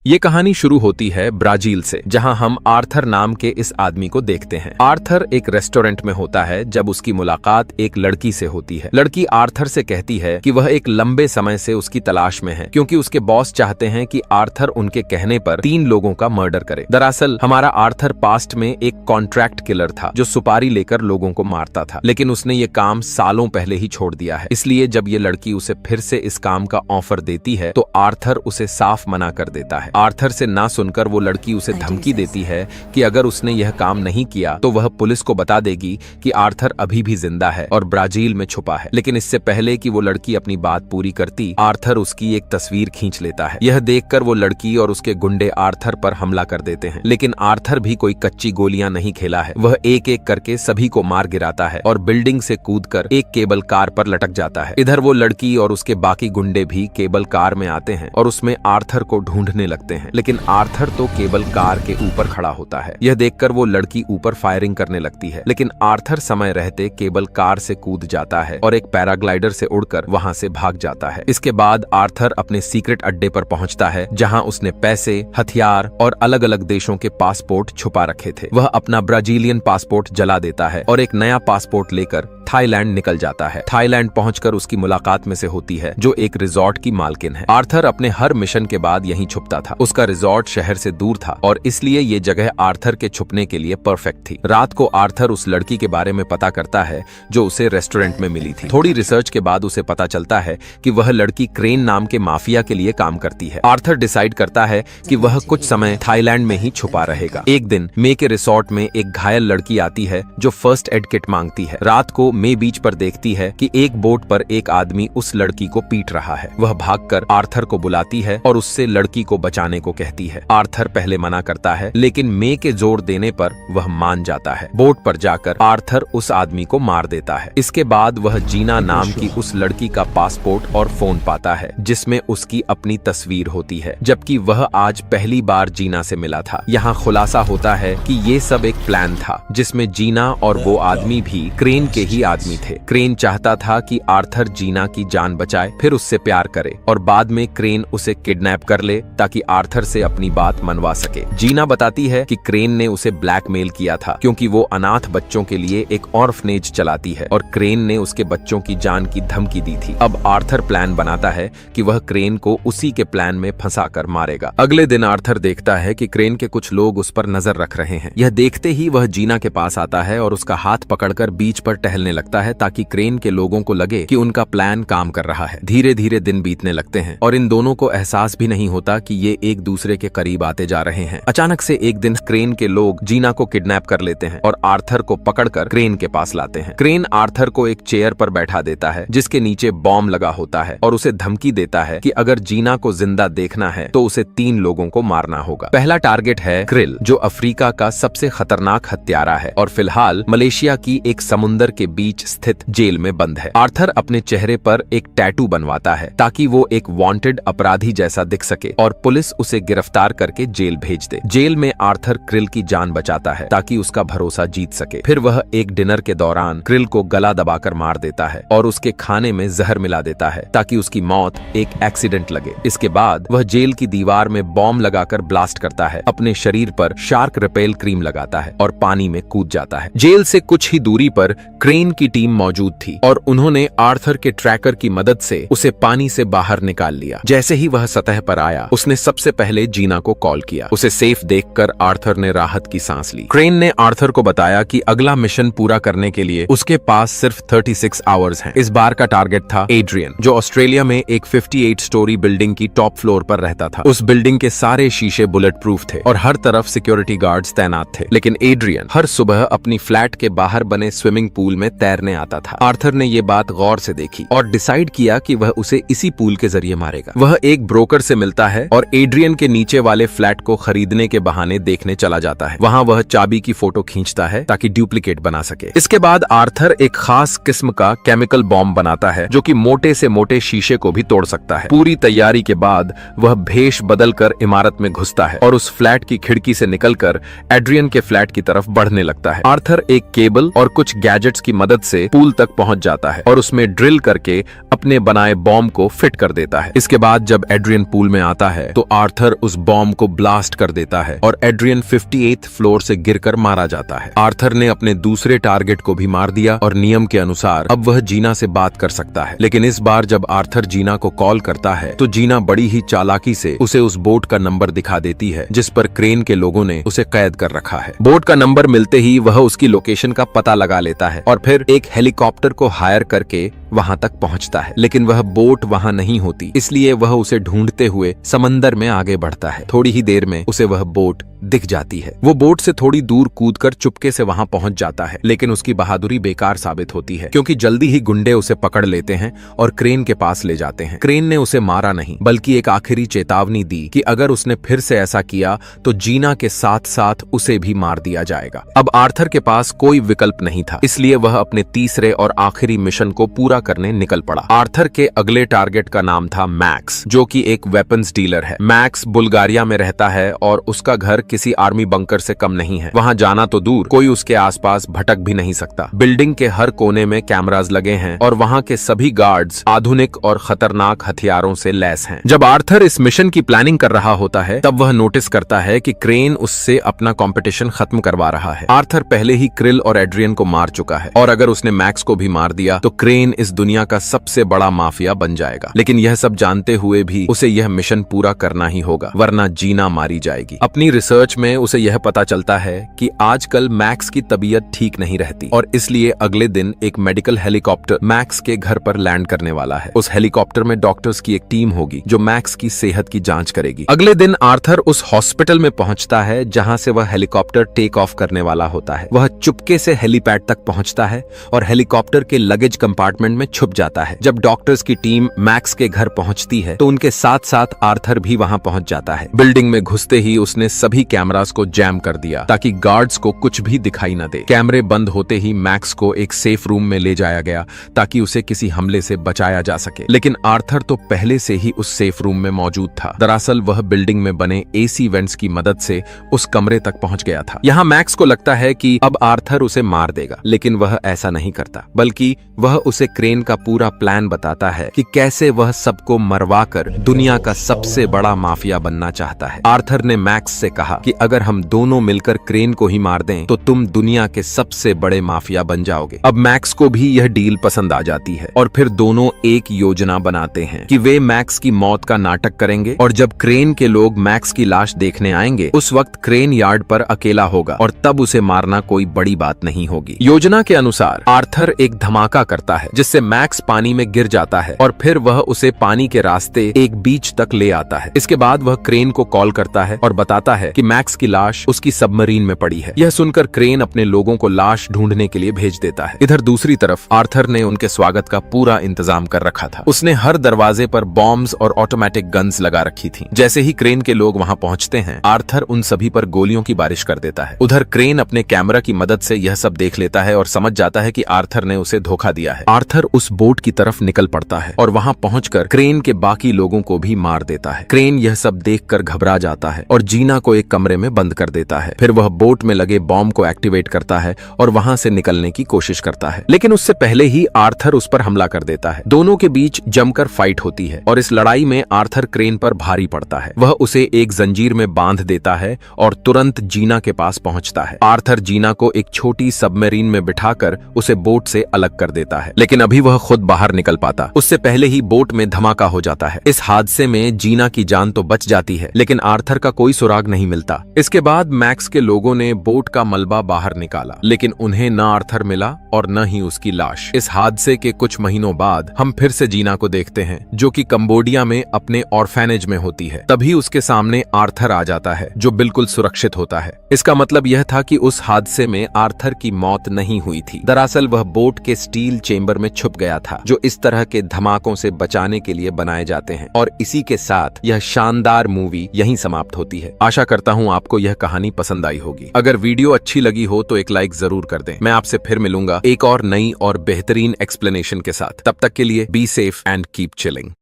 ये कहानी शुरू होती है ब्राजील से, जहां हम आर्थर नाम के इस आदमी को देखते हैं। आर्थर एक रेस्टोरेंट में होता है जब उसकी मुलाकात एक लड़की से होती है। लड़की आर्थर से कहती है कि वह एक लंबे समय से उसकी तलाश में है, क्योंकि उसके बॉस चाहते हैं कि आर्थर उनके कहने पर 3 लोगों का मर्डर करे। दरअसल हमारा आर्थर पास्ट में एक कॉन्ट्रैक्ट किलर था जो सुपारी लेकर लोगों को मारता था, लेकिन उसने ये काम सालों पहले ही छोड़ दिया है। इसलिए जब ये लड़की उसे फिर से इस काम का ऑफर देती है तो आर्थर उसे साफ मना कर देता है। आर्थर से ना सुनकर वो लड़की उसे धमकी देती है कि अगर उसने यह काम नहीं किया तो वह पुलिस को बता देगी कि आर्थर अभी भी जिंदा है और ब्राजील में छुपा है। लेकिन इससे पहले कि वो लड़की अपनी बात पूरी करती, आर्थर उसकी एक तस्वीर खींच लेता है। यह देखकर वो लड़की और उसके गुंडे आर्थर पर हमला कर देते हैं, लेकिन आर्थर भी कोई कच्ची गोलियां नहीं खेला है। वह एक एक करके सभी को मार गिराता है और बिल्डिंग से कूदकर एक केबल कार पर लटक जाता है। इधर वो लड़की और उसके बाकी गुंडे भी केबल कार में आते हैं और उसमें आर्थर को ढूंढने लगते हैं, लेकिन आर्थर तो केबल कार के ऊपर खड़ा होता है। यह देखकर वो लड़की ऊपर फायरिंग करने लगती है, लेकिन आर्थर समय रहते केबल कार से कूद जाता है और एक पैराग्लाइडर से उड़कर वहां से भाग जाता है। इसके बाद आर्थर अपने सीक्रेट अड्डे पर पहुंचता है, जहां उसने पैसे, हथियार और अलग अलग देशों के पासपोर्ट छुपा रखे थे। वह अपना ब्राजीलियन पासपोर्ट जला देता है और एक नया पासपोर्ट लेकर थाईलैंड निकल जाता है। थाईलैंड पहुंचकर उसकी मुलाकात में से होती है, जो एक रिजॉर्ट की मालकिन है। आर्थर अपने हर मिशन के बाद यहीं छुपता था। उसका रिजॉर्ट शहर से दूर था और इसलिए ये जगह आर्थर के छुपने के लिए परफेक्ट थी। रात को आर्थर उस लड़की के बारे में पता करता है जो उसे रेस्टोरेंट में मिली थी। थोड़ी रिसर्च के बाद उसे पता चलता है कि वह लड़की क्रेन नाम के माफिया के लिए काम करती है। आर्थर डिसाइड करता है कि वह कुछ समय थाईलैंड में ही छुपा रहेगा। एक दिन मे के रिसोर्ट में एक घायल लड़की आती है जो फर्स्ट एड किट मांगती है। रात को मे बीच पर देखती है कि एक बोट पर एक आदमी उस लड़की को पीट रहा है। वह भागकर आर्थर को बुलाती है और उससे लड़की को बचाने को कहती है। आर्थर पहले मना करता है, लेकिन मे के जोर देने पर वह मान जाता है। बोट पर जाकर आर्थर उस आदमी को मार देता है। इसके बाद वह जीना नाम की उस लड़की का पासपोर्ट और फोन पाता है, जिसमें उसकी अपनी तस्वीर होती है, जबकि वह आज पहली बार जीना से मिला था। यहाँ खुलासा होता है कि ये सब एक प्लान था, जिसमें जीना और वो आदमी भी क्रेन के ही आदमी थे। क्रेन चाहता था कि आर्थर जीना की जान बचाए, फिर उससे प्यार करे और बाद में क्रेन उसे किडनैप कर ले ताकि आर्थर से अपनी बात मनवा सके। जीना बताती है कि क्रेन ने उसे ब्लैकमेल किया था, क्योंकि वो अनाथ बच्चों के लिए एक ऑर्फनेज चलाती है और क्रेन ने उसके बच्चों की जान की धमकी दी थी। अब आर्थर प्लान बनाता है कि वह क्रेन को उसी के प्लान में फंसाकर मारेगा। अगले दिन आर्थर देखता है कि क्रेन के कुछ लोग उस पर नजर रख रहे हैं। यह देखते ही वह जीना के पास आता है और उसका हाथ पकड़कर बीच पर टहलने लगता है, ताकि क्रेन के लोगों को लगे कि उनका प्लान काम कर रहा है। धीरे धीरे दिन बीतने लगते हैं और इन दोनों को एहसास भी नहीं होता कि ये एक दूसरे के करीब आते जा रहे हैं। अचानक से एक दिन क्रेन के लोग जीना को किडनैप कर लेते हैं और आर्थर को पकड़कर क्रेन के पास लाते हैं। क्रेन आर्थर को एक चेयर पर बैठा देता है, जिसके नीचे बॉम्ब लगा होता है, और उसे धमकी देता है कि अगर जीना को जिंदा देखना है तो उसे 3 लोगों को मारना होगा। पहला टारगेट है क्रिल, जो अफ्रीका का सबसे खतरनाक हत्यारा है और फिलहाल मलेशिया की एक समुंदर के बीच स्थित जेल में बंद है। आर्थर अपने चेहरे पर एक टैटू बनवाता है ताकि वो एक वांटेड अपराधी जैसा दिख सके और पुलिस उसे गिरफ्तार करके जेल भेज दे। जेल में आर्थर क्रिल की जान बचाता है ताकि उसका भरोसा जीत सके। फिर वह एक डिनर के दौरान क्रिल को गला दबाकर मार देता है और उसके खाने में जहर मिला देता है ताकि उसकी मौत एक एक्सीडेंट लगे। इसके बाद वह जेल की दीवार में बॉम्ब लगाकर ब्लास्ट करता है, अपने शरीर पर शार्क रिपेल क्रीम लगाता है और पानी में कूद जाता है। जेल से कुछ ही दूरी पर क्रेन की टीम मौजूद थी और उन्होंने आर्थर के ट्रैकर की मदद से उसे पानी से बाहर निकाल लिया। जैसे ही वह सतह पर आया, उसने सबसे पहले जीना को कॉल किया। उसे सेफ देखकर आर्थर ने राहत की सांस ली। क्रेन ने आर्थर को बताया कि अगला मिशन पूरा करने के लिए उसके पास सिर्फ 36 आवर्स हैं। इस बार का टारगेट था एड्रियन, जो ऑस्ट्रेलिया में एक 58 स्टोरी बिल्डिंग की टॉप फ्लोर पर रहता था। उस बिल्डिंग के सारे शीशे बुलेट प्रूफ थे और हर तरफ सिक्योरिटी गार्ड्स तैनात थे, लेकिन एड्रियन हर सुबह अपनी फ्लैट के बाहर बने स्विमिंग पूल में तैरने आता था। आर्थर ने ये बात गौर से देखी और डिसाइड किया कि वह उसे इसी पूल के जरिए मारेगा। वह एक ब्रोकर से मिलता है और एड्रियन के नीचे वाले फ्लैट को खरीदने के बहाने देखने चला जाता है। वहां वह चाबी की फोटो खींचता है ताकि डुप्लीकेट बना सके। इसके बाद आर्थर एक खास किस्म का केमिकल बॉम्ब बनाता है जो कि मोटे से मोटे शीशे को भी तोड़ सकता है। पूरी तैयारी के बाद वह भेष बदलकर इमारत में घुसता है और उस फ्लैट की खिड़की से निकलकर एड्रियन के फ्लैट की तरफ बढ़ने लगता है। आर्थर एक केबल और कुछ गैजेट्स की मदद मदद से पूल तक पहुंच जाता है और उसमें ड्रिल करके अपने बनाए बॉम्ब को फिट कर देता है। इसके बाद जब एड्रियन पूल में आता है तो आर्थर उस बॉम्ब को ब्लास्ट कर देता है और एड्रियन 58th फ्लोर से गिरकर मारा जाता है। आर्थर ने अपने दूसरे टारगेट को भी मार दिया और नियम के अनुसार अब वह जीना से बात कर सकता है। लेकिन इस बार जब आर्थर जीना को कॉल करता है तो जीना बड़ी ही चालाकी से उसे उस बोट का नंबर दिखा देती है जिस पर क्रेन के लोगों ने उसे कैद कर रखा है। बोट का नंबर मिलते ही वह उसकी लोकेशन का पता लगा लेता है और फिर एक हेलीकॉप्टर को हायर करके वहां तक पहुंचता है। लेकिन वह बोट वहां नहीं होती, इसलिए वह उसे ढूंढते हुए समंदर में आगे बढ़ता है। थोड़ी ही देर में उसे वह बोट दिख जाती है। वो बोट से थोड़ी दूर कूदकर चुपके से वहां पहुंच जाता है, लेकिन उसकी बहादुरी बेकार साबित होती है क्योंकि जल्दी ही गुंडे उसे पकड़ लेते हैं और क्रेन के पास ले जाते हैं। क्रेन ने उसे मारा नहीं, बल्कि एक आखिरी चेतावनी दी कि अगर उसने फिर से ऐसा किया तो जीना के साथ साथ उसे भी मार दिया जाएगा। अब आर्थर के पास कोई विकल्प नहीं था, इसलिए वह अपने तीसरे और आखिरी मिशन को पूरा करने निकल पड़ा। आर्थर के अगले टारगेट का नाम था मैक्स, जो कि एक वेपन्स डीलर है। मैक्स बुल्गारिया में रहता है और उसका घर किसी आर्मी बंकर से कम नहीं है। वहां जाना तो दूर, कोई उसके आसपास भटक भी नहीं सकता। बिल्डिंग के हर कोने में कैमरास लगे हैं और वहां के सभी गार्ड्स आधुनिक और खतरनाक हथियारों से लैस हैं। जब आर्थर इस मिशन की प्लानिंग कर रहा होता है तब वह नोटिस करता है कि क्रेन उससे अपना कंपटीशन खत्म करवा रहा है। आर्थर पहले ही क्रिल और एड्रियन को मार चुका है और अगर उसने मैक्स को भी मार दिया तो क्रेन इस दुनिया का सबसे बड़ा माफिया बन जाएगा। लेकिन यह सब जानते हुए भी उसे यह मिशन पूरा करना ही होगा, वरना जीना मारी जाएगी। अपनी रिसर्च में उसे यह पता चलता है कि आजकल मैक्स की तबीयत ठीक नहीं रहती और इसलिए अगले दिन एक मेडिकल हेलीकॉप्टर मैक्स के घर पर लैंड करने वाला है। उस हेलीकॉप्टर में डॉक्टर्स की एक टीम होगी जो मैक्स की सेहत की जांच करेगी। अगले दिन आर्थर उस हॉस्पिटल में पहुंचता है जहां से वह हेलीकॉप्टर टेक ऑफ करने वाला होता है। वह चुपके से हेलीपैड तक पहुंचता है और हेलीकॉप्टर के लगेज कंपार्टमेंट में छुप जाता है। जब डॉक्टर्स की टीम मैक्स के घर पहुंचती है तो उनके साथ साथ आर्थर भी वहां पहुंच जाता है। बिल्डिंग में घुसते ही उसने सभी कैमरास को जैम कर दिया ताकि गार्ड्स को कुछ भी दिखाई न दे। कैमरे बंद होते ही मैक्स को एक सेफ रूम में ले जाया गया ताकि उसे किसी हमले से बचाया जा सके। लेकिन आर्थर तो पहले से ही उस सेफ रूम में मौजूद था। दरअसल वह बिल्डिंग में बने एसी वेंट्स की मदद से उस कमरे तक पहुंच गया था। यहाँ मैक्स को लगता है कि अब आर्थर उसे मार देगा, लेकिन वह ऐसा नहीं करता, बल्कि वह उसे क्रेन का पूरा प्लान बताता है कि कैसे वह सबको मरवाकर दुनिया का सबसे बड़ा माफिया बनना चाहता है। आर्थर ने मैक्स से कहा कि अगर हम दोनों मिलकर क्रेन को ही मार दें तो तुम दुनिया के सबसे बड़े माफिया बन जाओगे। अब मैक्स को भी यह डील पसंद आ जाती है और फिर दोनों एक योजना बनाते हैं कि वे मैक्स की मौत का नाटक करेंगे और जब क्रेन के लोग मैक्स की लाश देखने आएंगे उस वक्त क्रेन यार्ड पर अकेला होगा और तब उसे मारना कोई बड़ी बात नहीं होगी। योजना के अनुसार आर्थर एक धमाका करता है जिससे मैक्स पानी में गिर जाता है और फिर वह उसे पानी के रास्ते एक बीच तक ले आता है। इसके बाद वह क्रेन को कॉल करता है और बताता है कि मैक्स की लाश उसकी सबमरीन में पड़ी है। यह सुनकर क्रेन अपने लोगों को लाश ढूंढने के लिए भेज देता है। इधर दूसरी तरफ आर्थर ने उनके स्वागत का पूरा इंतजाम कर रखा था। उसने हर दरवाजे पर बॉम्ब्स और ऑटोमेटिक गन्स लगा रखी थी। जैसे ही क्रेन के लोग वहां पहुंचते हैं आर्थर उन सभी पर गोलियों की बारिश कर देता है। उधर क्रेन अपने कैमरा की मदद से यह सब देख लेता है और समझ जाता है कि आर्थर ने उसे धोखा दिया है। आर्थर उस बोट की तरफ निकल पड़ता है और वहां पहुंचकर क्रेन के बाकी लोगों को भी मार देता है। क्रेन यह सब देखकर घबरा जाता है और जीना को एक कमरे में बंद कर देता है। फिर वह बोट में लगे बॉम्ब को एक्टिवेट करता है और वहां से निकलने की कोशिश करता है, लेकिन उससे पहले ही आर्थर उस पर हमला कर देता है। दोनों के बीच जमकर फाइट होती है और इस लड़ाई में आर्थर क्रेन पर भारी पड़ता है। वह उसे एक जंजीर में बांध देता है और तुरंत जीना के पास पहुंचता है। आर्थर जीना को एक छोटी सबमरीन में बिठाकर उसे बोट से अलग कर देता है, लेकिन अभी वह खुद बाहर निकल पाता उससे पहले ही बोट में धमाका हो जाता है। इस हादसे में जीना की जान तो बच जाती है, लेकिन आर्थर का कोई सुराग नहीं मिलता। इसके बाद मैक्स के लोगों ने बोट का मलबा बाहर निकाला, लेकिन उन्हें न आर्थर मिला और न ही उसकी लाश। इस हादसे के कुछ महीनों बाद हम फिर से जीना को देखते हैं, जो कि कंबोडिया में अपने ऑर्फेनेज में होती है। तभी उसके सामने आर्थर आ जाता है, जो बिल्कुल सुरक्षित होता है। इसका मतलब यह था कि उस हादसे में आर्थर की मौत नहीं हुई थी। दरअसल वह बोट के स्टील चेंबर में छुप गया था, जो इस तरह के धमाकों से बचाने के लिए बनाए जाते हैं। और इसी के साथ यह शानदार मूवी यहीं समाप्त होती है। आशा करता हूँ आपको यह कहानी पसंद आई होगी। अगर वीडियो अच्छी लगी हो तो एक लाइक जरूर कर दें। मैं आपसे फिर मिलूंगा एक और नई और बेहतरीन एक्सप्लेनेशन के साथ। तब तक के लिए be safe and keep chilling.